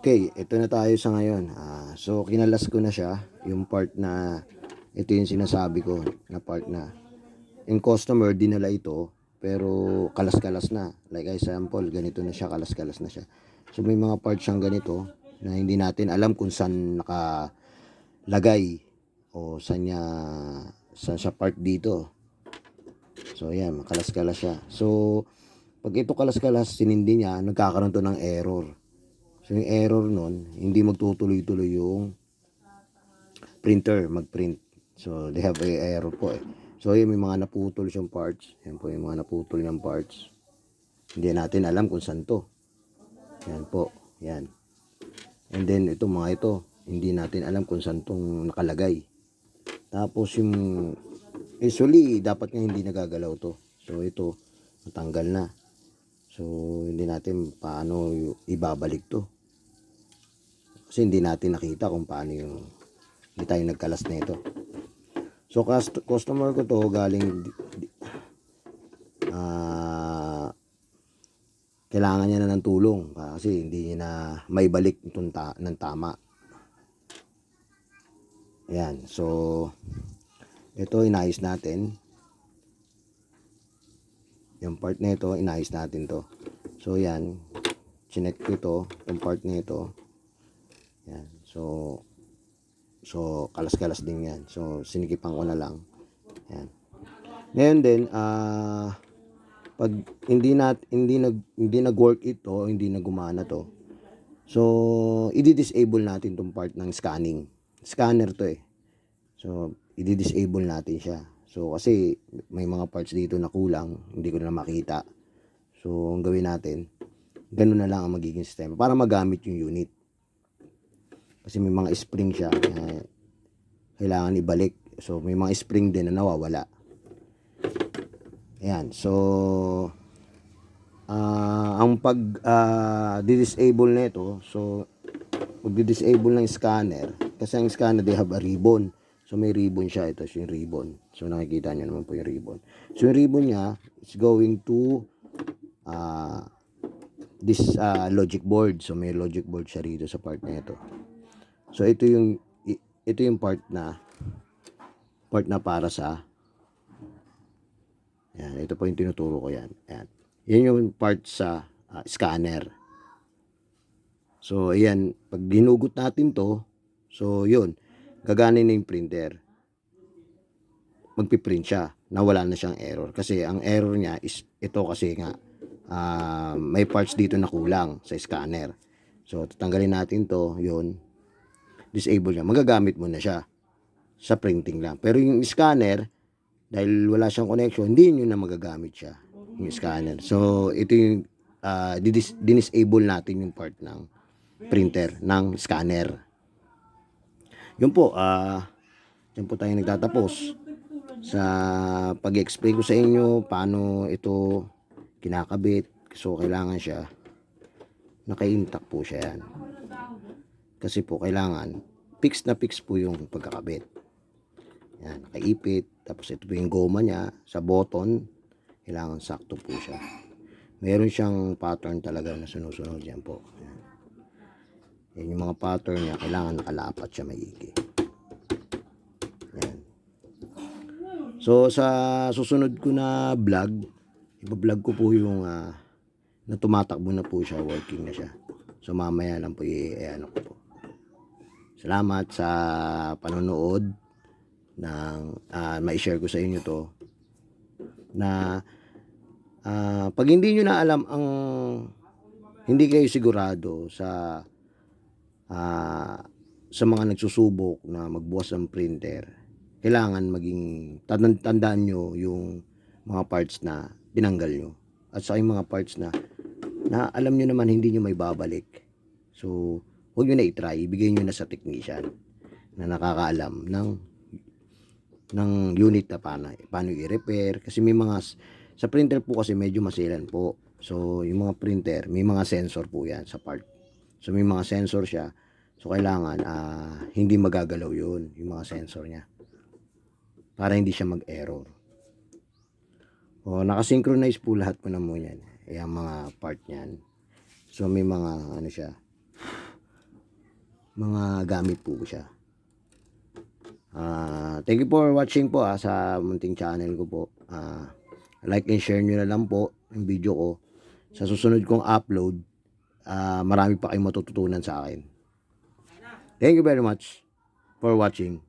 Okay, ito na tayo sa ngayon. So, kinalas ko na siya, yung part na, ito yung sinasabi ko, na part na, yung customer, dinala ito, pero kalas-kalas na. Like example, ganito na siya, kalas-kalas na siya. So, may mga parts siyang ganito, na hindi natin alam kung saan nakalagay, o saan siya part dito. So, ayan, kalas-kalas siya. So, pag ito kalas-kalas, sinindi niya, nagkakaroon to ng error. So, yung error nun, hindi magtutuloy-tuloy yung printer, mag-print. So, they have a error po eh. So, yun, may mga naputol siyang parts. Yan po, yung mga naputol niyang parts. Hindi natin alam kung saan to. Yan po, yan. And then, ito, mga ito, hindi natin alam kung saan tong nakalagay. Tapos, yung, usually, dapat nga hindi nagagalaw to. So, ito, natanggal na. So, hindi natin paano ibabalik to. Kasi hindi natin nakita kung paano hindi tayo nagkalas na ito. So, customer ko to galing, kailangan niya na ng tulong kasi hindi niya na maibalik ng tama. Ayan. So, ito inayos natin. Yung part na ito, inayos natin to. So, yan. Chinek ko ito, yung part na ito. Yan. So kalas-kalas din yan. So, sinikipan ko na lang. Yan. Ngayon din, pag hindi nag-work ito, hindi na gumana to. So, i-disable natin tong part ng scanning. Scanner to eh. So, i-disable natin siya. So, kasi may mga parts dito na kulang, hindi ko na makita. So, ang gawin natin, ganun na lang ang magiging sistema para magamit yung unit. Kasi may mga spring siya na kailangan ibalik. So, may mga spring din na nawawala. Ayan. So, ang pag-disable na ito, so, mag-disable ng scanner. Kasi ang scanner, they have a ribbon. So, may ribbon siya. Ito yung ribbon. So, nakikita nyo naman po yung ribbon. So, yung ribbon niya is going to this logic board. So, may logic board siya rito sa part na ito. So, ito yung part na para sa yan, ito po yung tinuturo ko yan. Ayan. Yan yung part sa scanner. So, ayan, pag ginugot natin to, so, yun, gaganin na yung printer. Magpiprint siya, nawala na siyang error. Kasi, ang error niya is, ito kasi nga, may parts dito na kulang sa scanner. So, tatanggalin natin to, yun, disable niya. Magagamit mo na siya sa printing lang. Pero yung scanner, dahil wala siyang connection, hindi nyo na magagamit siya, yung scanner. So, ito yung, dinisable natin yung part ng printer, ng scanner. Yun po, yan po tayo nagtatapos sa pag-explain ko sa inyo paano ito kinakabit. So, kailangan siya, naka-intact po siya yan. Kasi po, kailangan, fix na fix po yung pagkakabit. Yan, nakaipit. Tapos ito po yung goma niya sa button. Kailangan sakto po siya. Meron siyang pattern talaga na sinusunod yan po. Yan. Yan yung mga pattern niya. Kailangan nakalapat siya maigi. Yan. So sa susunod ko na vlog, iba-vlog ko po yung na tumatakbo na po siya. Working na siya. So mamaya lang po i-ano ko po. Salamat sa panonood ng ma-share ko sa inyo to na pag hindi nyo na alam hindi kayo sigurado sa mga nagsusubok na magbukas ng printer, kailangan maging tandaan nyo yung mga parts na tinanggal nyo at sa yung mga parts na alam nyo naman hindi nyo may babalik. So huwag nyo na i-try, ibigay nyo na sa technician na nakakaalam ng unit na paano i-repair. Kasi may mga, sa printer po kasi medyo masilan po. So, yung mga printer, may mga sensor po yan sa part. So, may mga sensor siya. So, kailangan, hindi magagalaw yun, yung mga sensor niya. Para hindi siya mag-error. O, nakasynchronize po lahat po na mo yan. Yung mga part niyan. So, may mga, ano siya, mga gamit po siya. Thank you for watching po sa munting channel ko po. Like and share nyo na lang po yung video ko. Sa susunod kong upload, marami pa kayong matututunan sa akin. Thank you very much for watching.